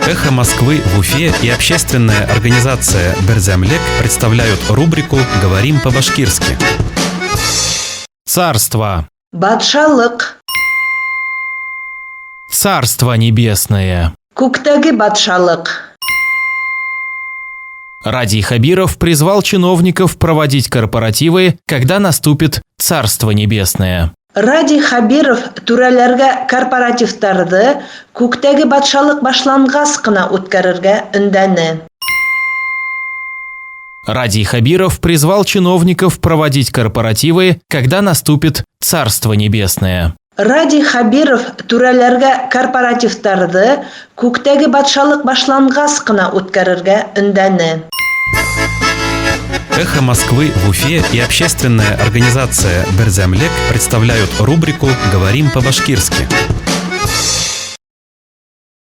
«Эхо Москвы» в Уфе и общественная организация «Берзямлек» представляют рубрику «Говорим по-башкирски». Царство. Батшалык. Царство небесное. Күктәге батшалык. Радий Хабиров призвал чиновников проводить корпоративы, когда наступит Царство небесное. Радий Хабиров түрәләргә корпоративтарды күктәге батшалык башлангас кына үткәрергә өндәне. Радий Хабиров призвал чиновников проводить корпоративы, когда наступит Царство небесное. Радий Хабиров түрәләргә корпоративтарды күктәге батшалык башлангас кына үткәрергә өндәне. «Эхо Москвы» в Уфе и общественная организация «Берзямлек» представляют рубрику «Говорим по-башкирски».